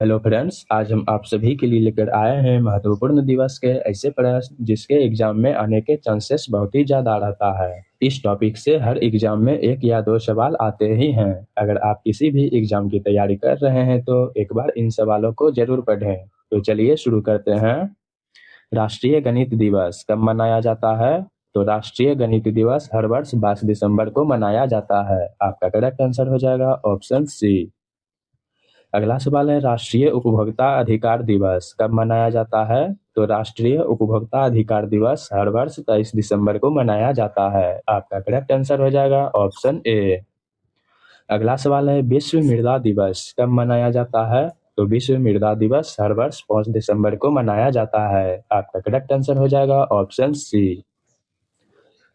Hello friends, आज हम आप सभी के लिए लेकर आए हैं महत्वपूर्ण दिवस के ऐसे प्रश्न जिसके एग्जाम में आने के चांसेस बहुत ही ज़्यादा रहता है। इस टॉपिक से हर एग्जाम में एक या दो सवाल आते ही हैं। अगर आप किसी भी एग्जाम की तैयारी कर रहे हैं तो एक बार इन सवालों को जरूर पढ़ें। तो चलिए शुरू करते हैं। राष्ट्रीय गणित दिवस कब मनाया जाता है? तो राष्ट्रीय गणित दिवस हर वर्ष 22 दिसंबर को मनाया जाता है। आपका करेक्ट आंसर हो जाएगा ऑप्शन सी। अगला सवाल है, राष्ट्रीय उपभोक्ता अधिकार दिवस कब मनाया जाता है? तो राष्ट्रीय उपभोक्ता अधिकार दिवस हर वर्ष 23 दिसंबर को मनाया जाता है। आपका करेक्ट आंसर हो जाएगा ऑप्शन ए। अगला सवाल है, विश्व मृदा दिवस कब मनाया जाता है? तो विश्व मृदा दिवस हर वर्ष 5 दिसंबर को मनाया जाता है। आपका करेक्ट आंसर हो जाएगा ऑप्शन सी।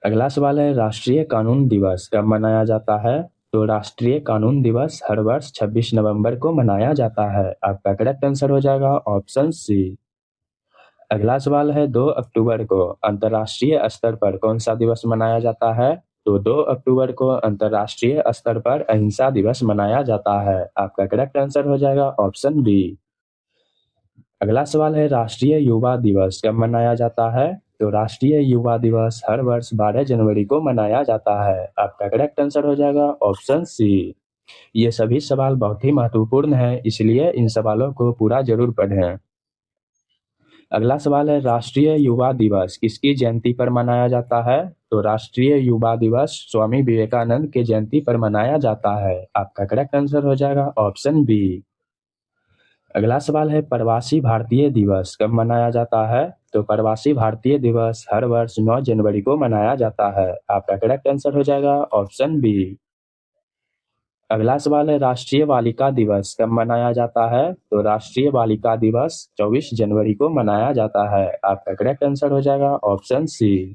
अगला सवाल है, राष्ट्रीय कानून दिवस कब मनाया जाता है? तो राष्ट्रीय कानून दिवस हर वर्ष 26 नवंबर को मनाया जाता है। आपका करेक्ट आंसर हो जाएगा ऑप्शन सी। अगला सवाल है, 2 अक्टूबर को अंतर्राष्ट्रीय स्तर पर कौन सा दिवस मनाया जाता है? तो 2 अक्टूबर को अंतर्राष्ट्रीय स्तर पर अहिंसा दिवस मनाया जाता है। आपका करेक्ट आंसर हो जाएगा ऑप्शन बी। अगला सवाल है, राष्ट्रीय युवा दिवस कब मनाया जाता है? तो राष्ट्रीय युवा दिवस हर वर्ष 12 जनवरी को मनाया जाता है। आपका करेक्ट आंसर हो जाएगा ऑप्शन सी। ये सभी सवाल बहुत ही महत्वपूर्ण हैं, इसलिए इन सवालों को पूरा जरूर पढ़ें। अगला सवाल है, राष्ट्रीय युवा दिवस किसकी जयंती पर मनाया जाता है? तो राष्ट्रीय युवा दिवस स्वामी विवेकानंद के जयंती पर मनाया जाता है। आपका करेक्ट आंसर हो जाएगा ऑप्शन बी। अगला सवाल है, प्रवासी भारतीय दिवस कब मनाया जाता है? तो प्रवासी भारतीय दिवस हर वर्ष 9 जनवरी को मनाया जाता है। आपका करेक्ट आंसर हो जाएगा ऑप्शन बी। अगला सवाल है, राष्ट्रीय बालिका दिवस कब मनाया जाता है? तो राष्ट्रीय बालिका दिवस 24 जनवरी को मनाया जाता है। आपका करेक्ट आंसर हो जाएगा ऑप्शन सी।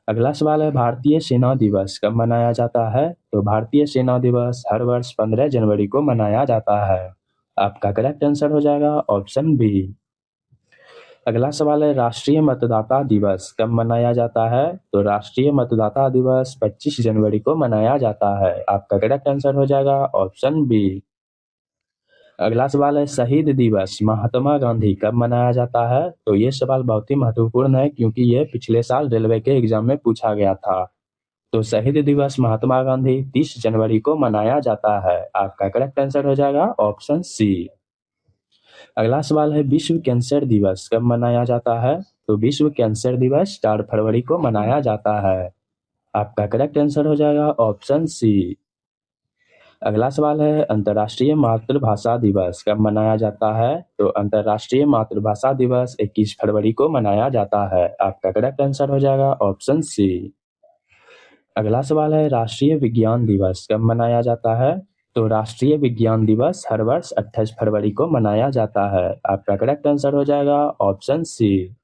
अगला सवाल है, भारतीय सेना दिवस कब मनाया जाता है? तो भारतीय सेना दिवस हर वर्ष 15 जनवरी को मनाया जाता है। आपका करेक्ट आंसर हो जाएगा ऑप्शन बी। अगला सवाल है, राष्ट्रीय मतदाता दिवस कब मनाया जाता है? तो राष्ट्रीय मतदाता दिवस 25 जनवरी को मनाया जाता है। आपका करेक्ट आंसर हो जाएगा ऑप्शन बी। अगला सवाल है, शहीद दिवस महात्मा गांधी कब मनाया जाता है? तो ये सवाल बहुत ही महत्वपूर्ण है क्योंकि ये पिछले साल रेलवे के एग्जाम में पूछा गया था। तो शहीद दिवस महात्मा गांधी 30 जनवरी को मनाया जाता है। आपका करेक्ट आंसर हो जाएगा ऑप्शन सी। अगला सवाल है, विश्व कैंसर दिवस कब मनाया जाता है? तो विश्व कैंसर दिवस 4 फरवरी को मनाया जाता है। आपका करेक्ट आंसर हो जाएगा ऑप्शन सी। अगला सवाल है, अंतर्राष्ट्रीय मातृभाषा दिवस कब मनाया जाता है? तो अंतर्राष्ट्रीय मातृभाषा दिवस 21 फरवरी को मनाया जाता है। आपका करेक्ट आंसर हो जाएगा ऑप्शन सी। अगला सवाल है, राष्ट्रीय विज्ञान दिवस कब मनाया जाता है? तो राष्ट्रीय विज्ञान दिवस हर वर्ष 28 फरवरी को मनाया जाता है। आपका करेक्ट आंसर हो जाएगा ऑप्शन सी।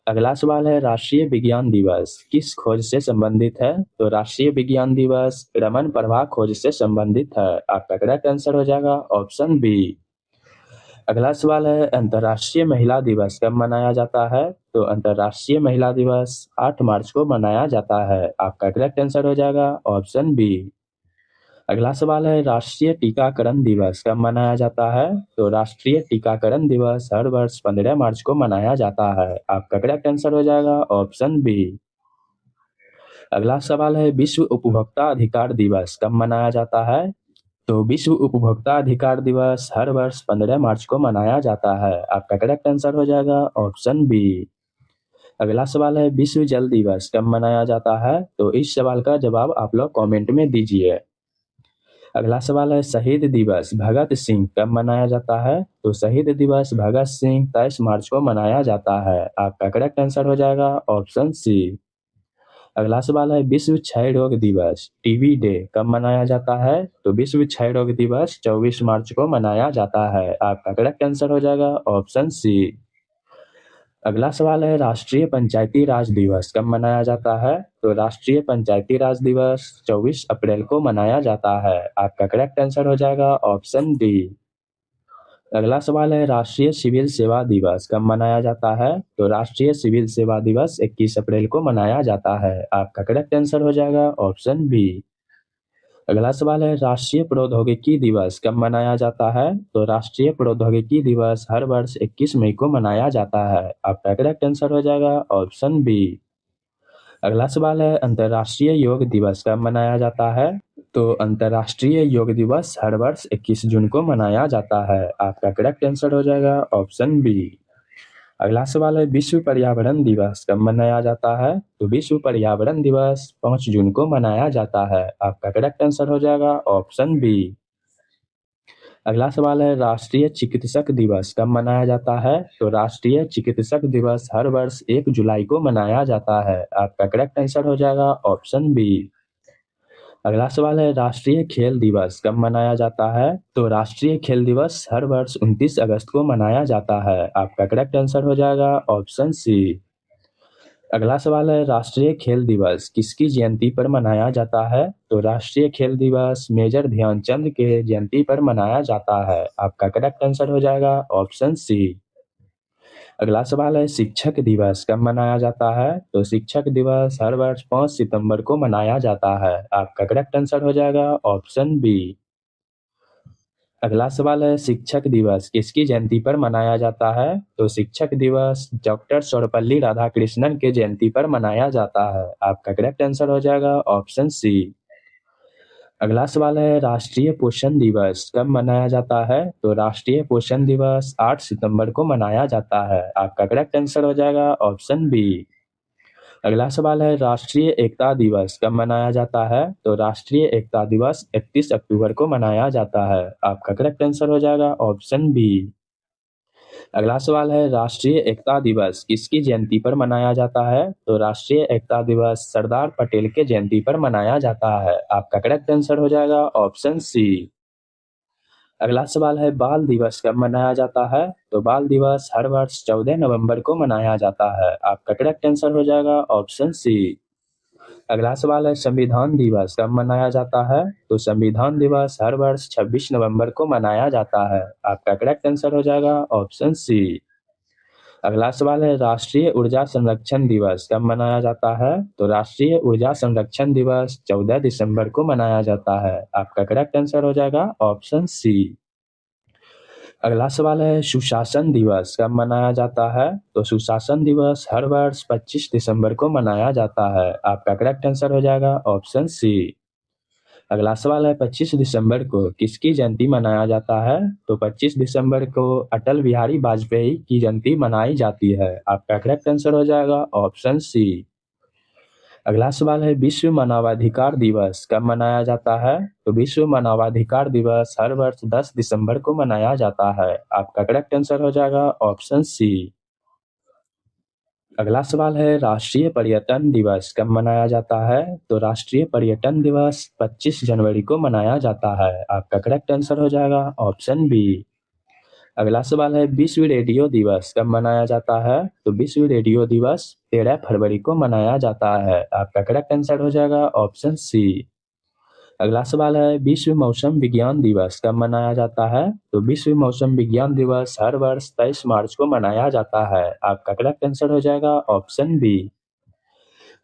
अगला सवाल है, राष्ट्रीय विज्ञान दिवस किस खोज से संबंधित है? तो राष्ट्रीय विज्ञान दिवस रमन प्रभा खोज से संबंधित है। आपका करेक्ट आंसर हो जाएगा ऑप्शन बी। अगला सवाल है, अंतर्राष्ट्रीय महिला दिवस कब मनाया जाता है? तो अंतर्राष्ट्रीय महिला दिवस 8 मार्च को मनाया जाता है। आपका करेक्ट आंसर हो जाएगा ऑप्शन बी। अगला सवाल है, राष्ट्रीय टीकाकरण दिवस कब मनाया जाता है? तो राष्ट्रीय टीकाकरण दिवस हर वर्ष 15 मार्च को मनाया जाता है। आपका करेक्ट आंसर हो जाएगा ऑप्शन बी। अगला सवाल है, विश्व उपभोक्ता अधिकार दिवस कब मनाया जाता है? तो विश्व उपभोक्ता अधिकार दिवस हर वर्ष 15 मार्च को मनाया जाता है। आपका करेक्ट आंसर हो जाएगा ऑप्शन बी। अगला सवाल है, विश्व जल दिवस कब मनाया जाता है? तो इस सवाल का जवाब आप लोग कमेंट में दीजिए। अगला सवाल है, शहीद दिवस भगत सिंह कब मनाया जाता है? तो शहीद दिवस भगत सिंह 23 मार्च को मनाया जाता है। आपका करेक्ट आंसर हो जाएगा ऑप्शन सी। अगला सवाल है, विश्व क्षय रोग दिवस टीबी डे कब मनाया जाता है? तो विश्व क्षय रोग दिवस 24 मार्च को मनाया जाता है। आपका करेक्ट आंसर हो जाएगा ऑप्शन सी। अगला सवाल है, राष्ट्रीय पंचायती राज दिवस कब मनाया जाता है? तो राष्ट्रीय पंचायती राज दिवस 24 अप्रैल को मनाया जाता है। आपका करेक्ट आंसर हो जाएगा ऑप्शन डी। अगला सवाल है, राष्ट्रीय सिविल सेवा दिवस कब मनाया जाता है? तो राष्ट्रीय सिविल सेवा दिवस 21 अप्रैल को मनाया जाता है। आपका करेक्ट आंसर हो जाएगा ऑप्शन बी। अगला सवाल है, राष्ट्रीय प्रौद्योगिकी दिवस कब मनाया जाता है? तो राष्ट्रीय प्रौद्योगिकी दिवस हर वर्ष 21 मई को मनाया जाता है। आपका करेक्ट आंसर हो जाएगा ऑप्शन बी। अगला सवाल है, अंतर्राष्ट्रीय योग दिवस कब मनाया जाता है? तो अंतर्राष्ट्रीय योग दिवस हर वर्ष 21 जून को मनाया जाता है। आपका करेक्ट आंसर हो जाएगा ऑप्शन बी। अगला सवाल है, विश्व पर्यावरण दिवस कब मनाया जाता है? तो विश्व पर्यावरण दिवस 5 जून को मनाया जाता है। आपका करेक्ट आंसर हो जाएगा ऑप्शन बी। अगला सवाल है, राष्ट्रीय चिकित्सक दिवस कब मनाया जाता है? तो राष्ट्रीय चिकित्सक दिवस हर वर्ष 1 जुलाई को मनाया जाता है। आपका करेक्ट आंसर हो जाएगा ऑप्शन बी। अगला सवाल है, राष्ट्रीय खेल दिवस कब मनाया जाता है? तो राष्ट्रीय खेल दिवस हर वर्ष 29 अगस्त को मनाया जाता है। आपका करेक्ट आंसर हो जाएगा ऑप्शन सी। अगला सवाल है, राष्ट्रीय खेल दिवस किसकी जयंती पर मनाया जाता है? तो राष्ट्रीय खेल दिवस मेजर ध्यानचंद के जयंती पर मनाया जाता है। आपका करेक्ट आंसर हो जाएगा ऑप्शन सी। अगला सवाल है, शिक्षक दिवस कब मनाया जाता है? तो शिक्षक दिवस हर वर्ष 5 सितंबर को मनाया जाता है। आपका करेक्ट आंसर हो जाएगा ऑप्शन बी। अगला सवाल है, शिक्षक दिवस किसकी जयंती पर मनाया जाता है? तो शिक्षक दिवस डॉक्टर सर्वपल्ली राधाकृष्णन के जयंती पर मनाया जाता है। आपका करेक्ट आंसर हो जाएगा ऑप्शन सी। अगला सवाल है, राष्ट्रीय पोषण दिवस कब मनाया जाता है? तो राष्ट्रीय पोषण दिवस 8 सितंबर को मनाया जाता है। आपका करेक्ट आंसर हो जाएगा ऑप्शन बी। अगला सवाल है, राष्ट्रीय एकता दिवस कब मनाया जाता है? तो राष्ट्रीय एकता दिवस 31 अक्टूबर को मनाया जाता है। आपका करेक्ट आंसर हो जाएगा ऑप्शन बी। अगला सवाल है, राष्ट्रीय एकता दिवस किसकी जयंती पर मनाया जाता है? तो राष्ट्रीय एकता दिवस सरदार पटेल के जयंती पर मनाया जाता है। आपका करेक्ट आंसर हो जाएगा ऑप्शन सी। अगला सवाल है, बाल दिवस कब मनाया जाता है? तो बाल दिवस हर वर्ष 14 नवंबर को मनाया जाता है। आपका करेक्ट आंसर हो जाएगा ऑप्शन सी। अगला सवाल है, संविधान दिवस कब मनाया जाता है? तो संविधान दिवस हर वर्ष 26 नवंबर को मनाया जाता है। आपका करेक्ट आंसर हो जाएगा ऑप्शन सी। अगला सवाल है, राष्ट्रीय ऊर्जा संरक्षण दिवस कब मनाया जाता है? तो राष्ट्रीय ऊर्जा संरक्षण दिवस 14 दिसंबर को मनाया जाता है। आपका करेक्ट आंसर हो जाएगा ऑप्शन सी। अगला सवाल है, सुशासन दिवस कब मनाया जाता है? तो सुशासन दिवस हर वर्ष 25 दिसंबर को मनाया जाता है। आपका करेक्ट आंसर हो जाएगा ऑप्शन सी। अगला सवाल है, 25 दिसंबर को किसकी जयंती मनाया जाता है? तो 25 दिसंबर को अटल बिहारी वाजपेयी की जयंती मनाई जाती है। आपका करेक्ट आंसर हो जाएगा ऑप्शन सी। अगला सवाल है, विश्व मानवाधिकार दिवस कब मनाया जाता है? तो विश्व मानवाधिकार दिवस हर वर्ष 10 दिसंबर को मनाया जाता है। आपका करेक्ट आंसर हो जाएगा ऑप्शन सी। अगला सवाल है, राष्ट्रीय पर्यटन दिवस कब मनाया जाता है? तो राष्ट्रीय पर्यटन दिवस 25 जनवरी को मनाया जाता है। आपका करेक्ट आंसर हो जाएगा ऑप्शन बी। अगला सवाल है, विश्व रेडियो दिवस कब मनाया जाता है? तो विश्व रेडियो दिवस 13 फरवरी को मनाया जाता है। आपका करेक्ट आंसर हो जाएगा ऑप्शन सी। अगला सवाल है, विश्व मौसम विज्ञान दिवस कब मनाया जाता है? तो विश्व मौसम विज्ञान दिवस हर वर्ष 23 मार्च को मनाया जाता है। आपका करेक्ट आंसर हो जाएगा ऑप्शन बी।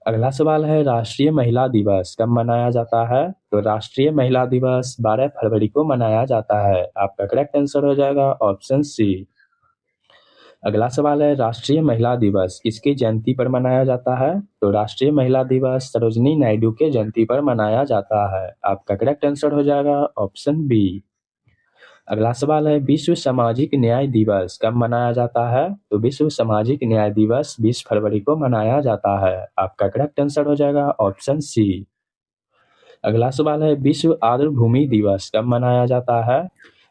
अगला सवाल है, राष्ट्रीय महिला दिवस कब मनाया जाता है? तो राष्ट्रीय महिला दिवस 12 फरवरी को मनाया जाता है। आपका करेक्ट आंसर हो जाएगा ऑप्शन सी। अगला सवाल है, राष्ट्रीय महिला दिवस किसकी जयंती पर मनाया जाता है? तो राष्ट्रीय महिला दिवस सरोजिनी नायडू के जयंती पर मनाया जाता है। आपका करेक्ट आंसर हो जाएगा ऑप्शन बी। अगला सवाल है, विश्व सामाजिक न्याय दिवस कब मनाया जाता है? तो विश्व सामाजिक न्याय दिवस 20 फरवरी को मनाया जाता है। आपका करेक्ट आंसर हो जाएगा ऑप्शन सी। अगला सवाल है, विश्व आर्द्रभूमि दिवस कब मनाया जाता है?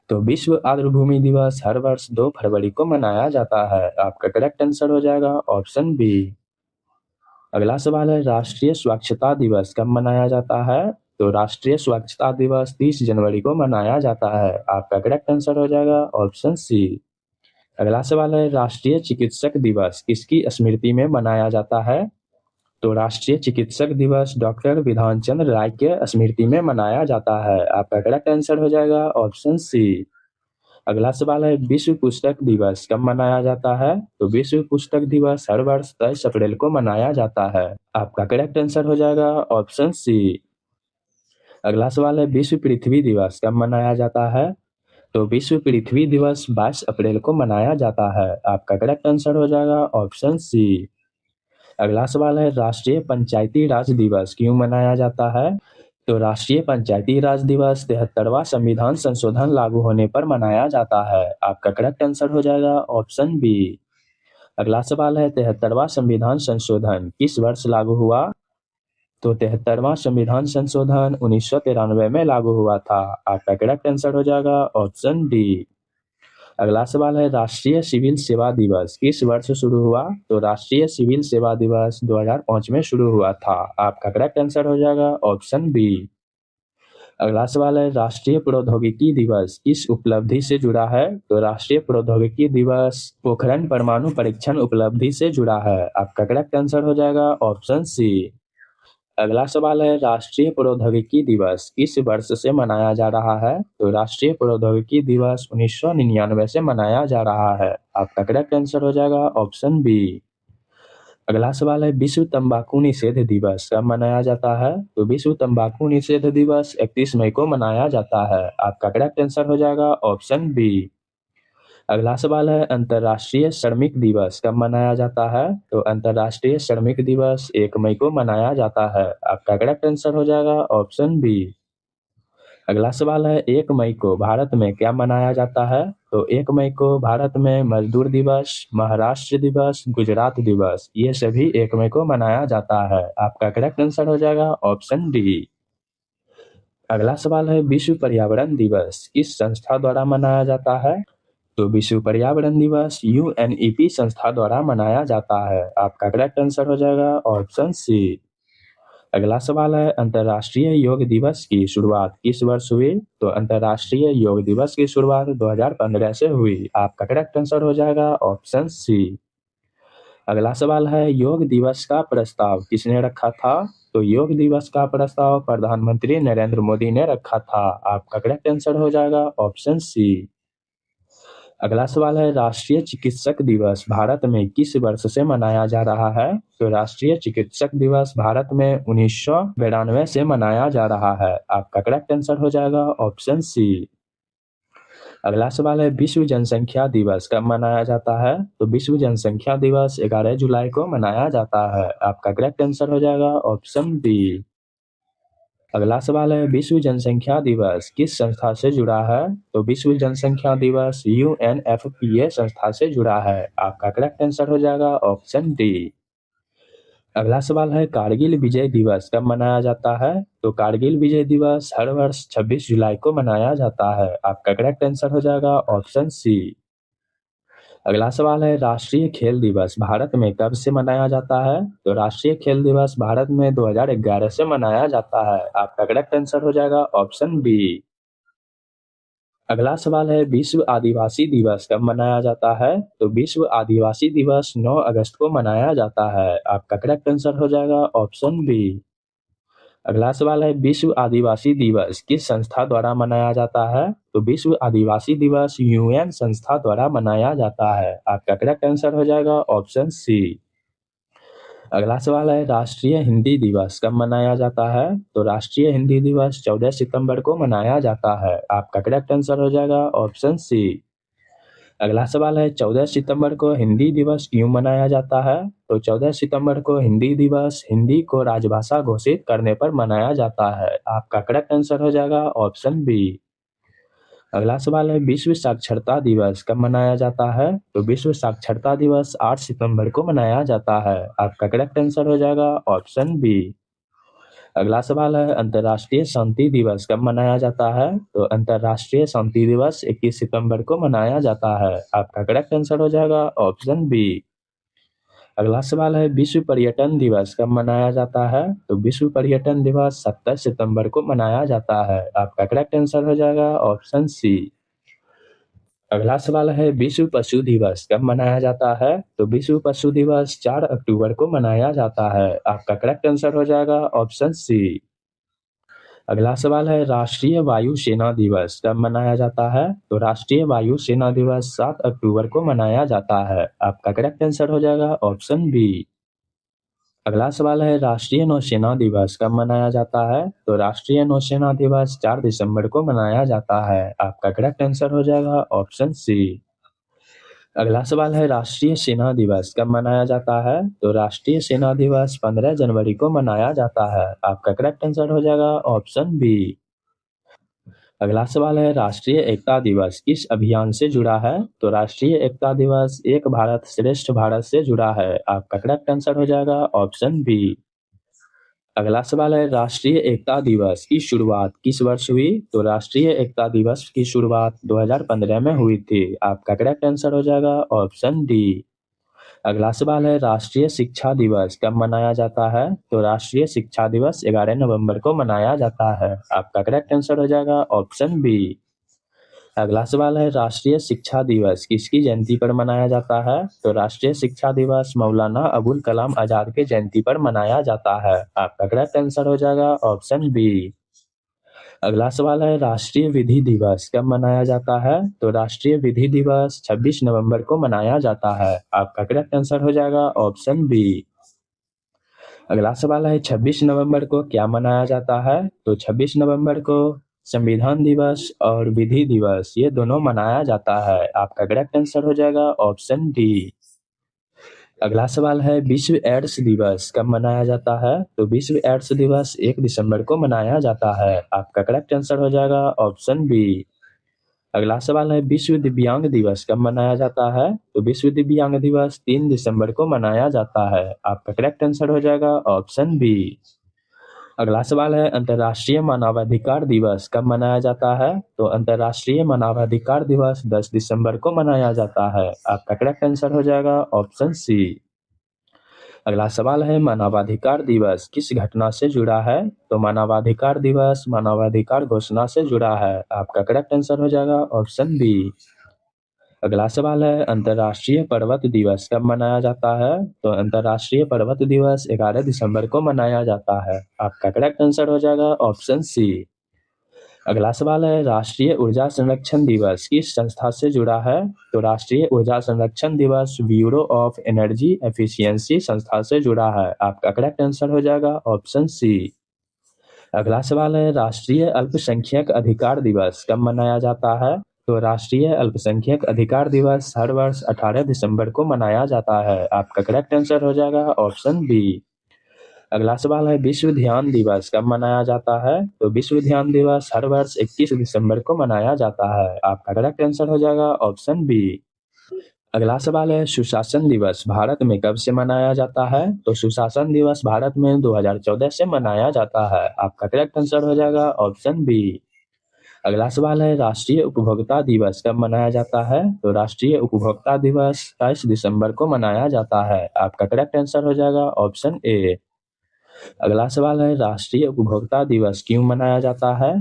तो विश्व आर्द्रभूमि दिवस हर वर्ष 2 फरवरी को मनाया जाता है। आपका करेक्ट आंसर हो जाएगा ऑप्शन बी। अगला सवाल है, राष्ट्रीय स्वच्छता दिवस कब मनाया जाता है? तो राष्ट्रीय स्वच्छता दिवस 30 जनवरी को मनाया जाता है। आपका करेक्ट आंसर हो जाएगा ऑप्शन सी। अगला सवाल है, राष्ट्रीय चिकित्सक दिवस किसकी स्मृति में मनाया जाता है? तो राष्ट्रीय चिकित्सक दिवस डॉक्टर विधान चंद्र राय के स्मृति में मनाया जाता है। आपका करेक्ट आंसर हो जाएगा ऑप्शन सी। अगला सवाल है, विश्व पुस्तक दिवस कब मनाया जाता है? तो विश्व पुस्तक दिवस हर वर्ष 23 अप्रैल को मनाया जाता है। आपका करेक्ट आंसर हो जाएगा ऑप्शन सी। अगला सवाल है, विश्व पृथ्वी दिवस कब मनाया जाता है? तो विश्व पृथ्वी दिवस 22 अप्रैल को मनाया जाता है। आपका करेक्ट आंसर हो जाएगा ऑप्शन सी। अगला सवाल है, राष्ट्रीय पंचायती राज दिवस क्यों मनाया जाता है? तो राष्ट्रीय पंचायती राज दिवस 73वां संविधान संशोधन लागू होने पर मनाया जाता है। आपका करेक्ट आंसर हो जाएगा ऑप्शन बी। अगला सवाल है, 73वां संविधान संशोधन किस वर्ष लागू हुआ? तो 73वां संविधान संशोधन 1993 में लागू हुआ था। आपका करेक्ट आंसर हो जाएगा ऑप्शन डी। अगला सवाल है, राष्ट्रीय सिविल सेवा दिवस किस वर्ष शुरू हुआ? तो राष्ट्रीय सिविल सेवा दिवस 2005 में शुरू हुआ था। आपका करेक्ट आंसर हो जाएगा ऑप्शन बी। अगला सवाल है, राष्ट्रीय प्रौद्योगिकी दिवस किस उपलब्धि से जुड़ा है? तो राष्ट्रीय प्रौद्योगिकी दिवस पोखरण परमाणु परीक्षण उपलब्धि से जुड़ा है। आपका करेक्ट आंसर हो जाएगा ऑप्शन सी। अगला सवाल है, राष्ट्रीय प्रौद्योगिकी दिवस किस वर्ष से मनाया जा रहा है? तो राष्ट्रीय प्रौद्योगिकी दिवस 1999 से मनाया जा रहा है। आपका करेक्ट आंसर हो जाएगा ऑप्शन बी। अगला सवाल है, विश्व तंबाकू निषेध दिवस कब मनाया जाता है? तो विश्व तंबाकू निषेध दिवस 31 मई को मनाया जाता है। आपका करेक्ट आंसर हो जाएगा ऑप्शन बी। अगला सवाल है, अंतर्राष्ट्रीय श्रमिक दिवस कब मनाया जाता है? तो अंतर्राष्ट्रीय श्रमिक दिवस 1 मई को मनाया जाता है। आपका करेक्ट आंसर हो जाएगा ऑप्शन बी। अगला सवाल है, 1 मई को भारत में क्या मनाया जाता है? तो 1 मई को भारत में मजदूर दिवस, महाराष्ट्र दिवस, गुजरात दिवस ये सभी 1 मई को मनाया जाता है। आपका करेक्ट आंसर हो जाएगा ऑप्शन डी। अगला सवाल है, विश्व पर्यावरण दिवस किस संस्था द्वारा मनाया जाता है? तो विश्व पर्यावरण दिवस यूएनईपी संस्था द्वारा मनाया जाता है। आपका करेक्ट आंसर हो जाएगा ऑप्शन सी। अगला सवाल है, अंतर्राष्ट्रीय योग दिवस की शुरुआत किस वर्ष हुई? तो अंतर्राष्ट्रीय योग दिवस की शुरुआत 2015 से हुई। आपका करेक्ट आंसर हो जाएगा ऑप्शन सी। अगला सवाल है, योग दिवस का प्रस्ताव किसने रखा था? तो योग दिवस का प्रस्ताव प्रधानमंत्री नरेंद्र मोदी ने रखा था। आपका करेक्ट आंसर हो जाएगा ऑप्शन सी। अगला सवाल है, राष्ट्रीय चिकित्सक दिवस भारत में किस वर्ष से मनाया जा रहा है? तो राष्ट्रीय चिकित्सक दिवस भारत में 1992 से मनाया जा रहा है। आपका करेक्ट आंसर हो जाएगा ऑप्शन सी। अगला सवाल है, विश्व जनसंख्या दिवस कब मनाया जाता है? तो विश्व जनसंख्या दिवस 11 जुलाई को मनाया जाता है। आपका करेक्ट आंसर हो जाएगा ऑप्शन बी। अगला सवाल है, विश्व जनसंख्या दिवस किस संस्था से जुड़ा है? तो विश्व जनसंख्या दिवस यूएनएफपीए संस्था से जुड़ा है। आपका करेक्ट आंसर हो जाएगा ऑप्शन डी। अगला सवाल है, कारगिल विजय दिवस कब मनाया जाता है? तो कारगिल विजय दिवस हर वर्ष 26 जुलाई को मनाया जाता है। आपका करेक्ट आंसर हो जाएगा ऑप्शन सी। अगला सवाल है, राष्ट्रीय खेल दिवस भारत में कब से मनाया जाता है? तो राष्ट्रीय खेल दिवस भारत में 2011 से मनाया जाता है। आपका करेक्ट आंसर हो जाएगा ऑप्शन बी। अगला सवाल है, विश्व आदिवासी दिवस कब मनाया जाता है? तो विश्व आदिवासी दिवस 9 अगस्त को मनाया जाता है। आपका करेक्ट आंसर हो जाएगा ऑप्शन बी। अगला सवाल है, विश्व आदिवासी दिवस किस संस्था द्वारा मनाया जाता है? तो विश्व आदिवासी दिवस यूएन संस्था द्वारा मनाया जाता है। आपका करेक्ट आंसर हो जाएगा ऑप्शन सी। अगला सवाल है, राष्ट्रीय हिंदी दिवस कब मनाया जाता है? तो राष्ट्रीय हिंदी दिवस 14 सितंबर को मनाया जाता है। आपका करेक्ट आंसर हो जाएगा ऑप्शन सी। अगला सवाल है, 14 सितंबर को हिंदी दिवस क्यों मनाया जाता है? तो 14 सितंबर को हिंदी दिवस हिंदी को राजभाषा घोषित करने पर मनाया जाता है। आपका करेक्ट आंसर हो जाएगा ऑप्शन बी। अगला सवाल है, विश्व साक्षरता दिवस कब मनाया जाता है? तो विश्व साक्षरता दिवस 8 सितंबर को मनाया जाता है। आपका करेक्ट आंसर हो जाएगा ऑप्शन बी। अगला सवाल है, अंतर्राष्ट्रीय शांति दिवस कब मनाया जाता है? तो अंतर्राष्ट्रीय शांति दिवस 21 सितंबर को मनाया जाता है। आपका करेक्ट आंसर हो जाएगा ऑप्शन बी। अगला सवाल है, विश्व पर्यटन दिवस कब मनाया जाता है? तो विश्व पर्यटन दिवस 27 सितंबर को मनाया जाता है। आपका करेक्ट आंसर हो जाएगा ऑप्शन सी। अगला सवाल है, विश्व पशु दिवस कब मनाया जाता है? तो विश्व पशु दिवस 4 अक्टूबर को मनाया जाता है। आपका करेक्ट आंसर हो जाएगा ऑप्शन सी। अगला सवाल है, राष्ट्रीय वायु सेना दिवस कब मनाया जाता है? तो राष्ट्रीय वायु सेना दिवस 7 अक्टूबर को मनाया जाता है। आपका करेक्ट आंसर हो जाएगा ऑप्शन बी। अगला सवाल है राष्ट्रीय नौसेना दिवस कब मनाया जाता है? तो राष्ट्रीय नौसेना दिवस 4 दिसंबर को मनाया जाता है। आपका करेक्ट आंसर हो जाएगा ऑप्शन सी। अगला सवाल है राष्ट्रीय सेना दिवस कब मनाया जाता है? तो राष्ट्रीय सेना दिवस 15 जनवरी को मनाया जाता है। आपका करेक्ट आंसर हो जाएगा ऑप्शन बी। अगला सवाल है राष्ट्रीय एकता दिवस किस अभियान से जुड़ा है? तो राष्ट्रीय एकता दिवस एक भारत श्रेष्ठ भारत से जुड़ा है। आपका करेक्ट आंसर हो जाएगा ऑप्शन बी। अगला सवाल है राष्ट्रीय एकता दिवस की शुरुआत किस वर्ष हुई? तो राष्ट्रीय एकता दिवस की शुरुआत 2015 में हुई थी। आपका करेक्ट आंसर हो जाएगा ऑप्शन डी। अगला सवाल है राष्ट्रीय शिक्षा दिवस कब मनाया जाता है? तो राष्ट्रीय शिक्षा दिवस 11 नवंबर को मनाया जाता है। आपका करेक्ट आंसर हो जाएगा ऑप्शन बी। अगला सवाल है राष्ट्रीय शिक्षा दिवस किसकी जयंती पर मनाया जाता है? तो राष्ट्रीय शिक्षा दिवस मौलाना अबुल कलाम आजाद के जयंती पर मनाया जाता है। आपका करेक्ट आंसर हो जाएगा ऑप्शन बी। अगला सवाल है राष्ट्रीय विधि दिवस कब मनाया जाता है? तो राष्ट्रीय विधि दिवस 26 नवंबर को मनाया जाता है। आपका करेक्ट आंसर हो जाएगा ऑप्शन बी। अगला सवाल है 26 नवंबर को क्या मनाया जाता है? तो 26 नवंबर को संविधान दिवस और विधि दिवस ये दोनों मनाया जाता है। आपका करेक्ट आंसर हो जाएगा ऑप्शन डी। अगला सवाल है विश्व एड्स दिवस कब मनाया जाता है? तो विश्व एड्स दिवस 1 दिसंबर को मनाया जाता है। आपका करेक्ट आंसर हो जाएगा ऑप्शन बी। अगला सवाल है विश्व दिव्यांग दिवस कब मनाया जाता है? तो विश्व दिव्यांग दिवस 3 दिसंबर को मनाया जाता है। आपका करेक्ट आंसर हो जाएगा ऑप्शन बी। अगला सवाल है अंतर्राष्ट्रीय मानवाधिकार दिवस कब मनाया जाता है? तो अंतर्राष्ट्रीय मानवाधिकार दिवस 10 दिसंबर को मनाया जाता है। आपका करेक्ट आंसर हो जाएगा ऑप्शन सी। अगला सवाल है मानवाधिकार दिवस किस घटना से जुड़ा है? तो मानवाधिकार दिवस मानवाधिकार घोषणा से जुड़ा है। आपका करेक्ट आंसर हो जाएगा ऑप्शन बी। अगला सवाल है अंतर्राष्ट्रीय पर्वत दिवस कब मनाया जाता है? तो अंतर्राष्ट्रीय पर्वत दिवस 11 दिसंबर को मनाया जाता है। आपका करेक्ट आंसर हो जाएगा ऑप्शन सी। अगला सवाल है राष्ट्रीय ऊर्जा संरक्षण दिवस किस संस्था से जुड़ा है? तो राष्ट्रीय ऊर्जा संरक्षण दिवस ब्यूरो ऑफ एनर्जी एफिशिएंसी संस्था से जुड़ा है। आपका करेक्ट आंसर हो जाएगा ऑप्शन सी। अगला सवाल है राष्ट्रीय अल्पसंख्यक अधिकार दिवस कब मनाया जाता है? तो राष्ट्रीय अल्पसंख्यक अधिकार दिवस हर वर्ष 18 दिसंबर को मनाया जाता है। आपका करेक्ट आंसर हो जाएगा ऑप्शन बी। अगला सवाल है विश्व ध्यान दिवस कब मनाया जाता है? तो विश्व ध्यान दिवस हर वर्ष 21 दिसंबर को मनाया जाता है। आपका करेक्ट आंसर हो जाएगा ऑप्शन बी। अगला सवाल है सुशासन दिवस भारत में कब से मनाया जाता है? तो सुशासन दिवस भारत में 2014 से मनाया जाता है। आपका करेक्ट आंसर हो जाएगा ऑप्शन बी। अगला सवाल है राष्ट्रीय उपभोक्ता दिवस कब मनाया जाता है? तो राष्ट्रीय उपभोक्ता दिवस 22 दिसंबर को मनाया जाता है। आपका करेक्ट आंसर हो जाएगा ऑप्शन ए। अगला सवाल है राष्ट्रीय उपभोक्ता दिवस क्यों मनाया जाता है?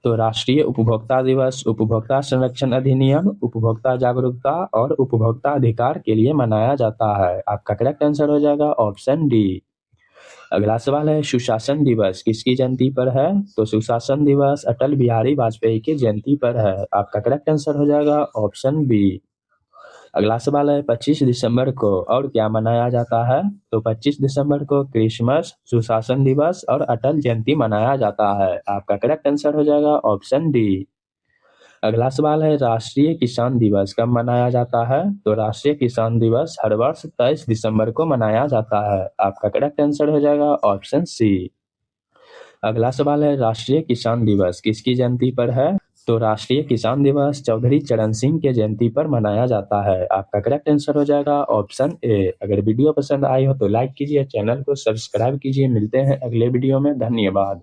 तो राष्ट्रीय उपभोक्ता दिवस उपभोक्ता संरक्षण अधिनियम, उपभोक्ता जागरूकता और उपभोक्ता अधिकार के लिए मनाया जाता है। आपका करेक्ट आंसर हो जाएगा ऑप्शन डी। अगला सवाल है सुशासन दिवस किसकी जयंती पर है? तो सुशासन दिवस अटल बिहारी वाजपेयी की जयंती पर है। आपका करेक्ट आंसर हो जाएगा ऑप्शन बी। अगला सवाल है 25 दिसंबर को और क्या मनाया जाता है? तो 25 दिसंबर को क्रिसमस, सुशासन दिवस और अटल जयंती मनाया जाता है। आपका करेक्ट आंसर हो जाएगा ऑप्शन डी। अगला सवाल है राष्ट्रीय किसान दिवस कब मनाया जाता है? तो राष्ट्रीय किसान दिवस हर वर्ष 23 दिसंबर को मनाया जाता है। आपका करेक्ट आंसर हो जाएगा ऑप्शन सी। अगला सवाल है राष्ट्रीय किसान दिवस किसकी जयंती पर है? तो राष्ट्रीय किसान दिवस चौधरी चरण सिंह के जयंती पर मनाया जाता है। आपका करेक्ट आंसर हो जाएगा ऑप्शन ए। अगर वीडियो पसंद आई हो तो लाइक कीजिए, चैनल को सब्सक्राइब कीजिए। मिलते हैं अगले वीडियो में। धन्यवाद।